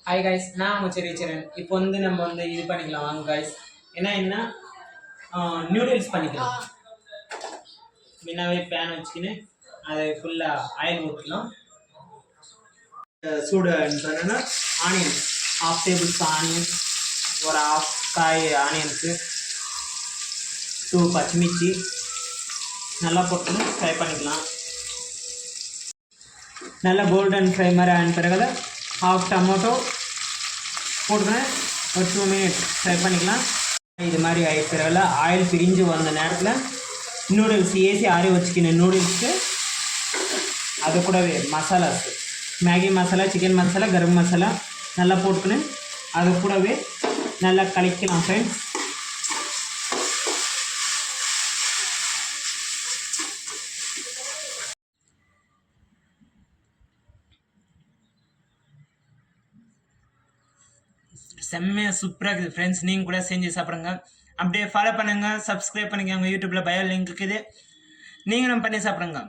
Hi guys, நான் உங்கள் சரண். இப்போ வந்து நம்ம வந்து இது பண்ணிக்கலாம் வாங்க காய்ஸ். என்ன நியூடில்ஸ் பண்ணிக்கலாம். முன்னாவே பேன் வச்சுக்கின்னு அதை ஃபுல்லாக ஆயில் ஊற்றலாம். சூடு சொன்னா ஆனியன்ஸ், 1/2 டேபிள் ஸ்பூன் ஆனியன்ஸ், ஒரு 1/2 காய் ஆனியன்ஸு, 2 பச்சைமிர்ச்சி நல்லா போட்டு ஃப்ரை பண்ணிக்கலாம். நல்லா கோல்டன் ஃப்ரை மாதிரி ஆன பிறகு 1/2 டொமேட்டோ போட்டுக்கணும். ஒரு 2 மினிட்ஸ் ஃப்ரை பண்ணிக்கலாம். இது மாதிரி ஆகிடுறதுல ஆயில் பிரிஞ்சு வந்த நேரத்தில் நூடுல்ஸ் ஏசி ஆறி வச்சுக்கணும். நூடுல்ஸுக்கு அது கூடவே மசாலாஸ், மேகி மசாலா, சிக்கன் மசாலா, கரம் மசாலா நல்லா போட்டுக்கணும். அது கூடவே நல்லா கலக்கலாம் ஃப்ரெண்ட்ஸ். செம்மையாக சூப்பராக இருக்குது ஃப்ரெண்ட்ஸ். நீங்கள் கூட செஞ்சு சாப்பிடுங்க. அப்படியே ஃபாலோ பண்ணுங்கள், சப்ஸ்கிரைப் பண்ணிக்கோங்க. யூடியூப்பில் பயோ லிங்க் இருக்குது, நீங்களும் பண்ணி சாப்பிடுங்க.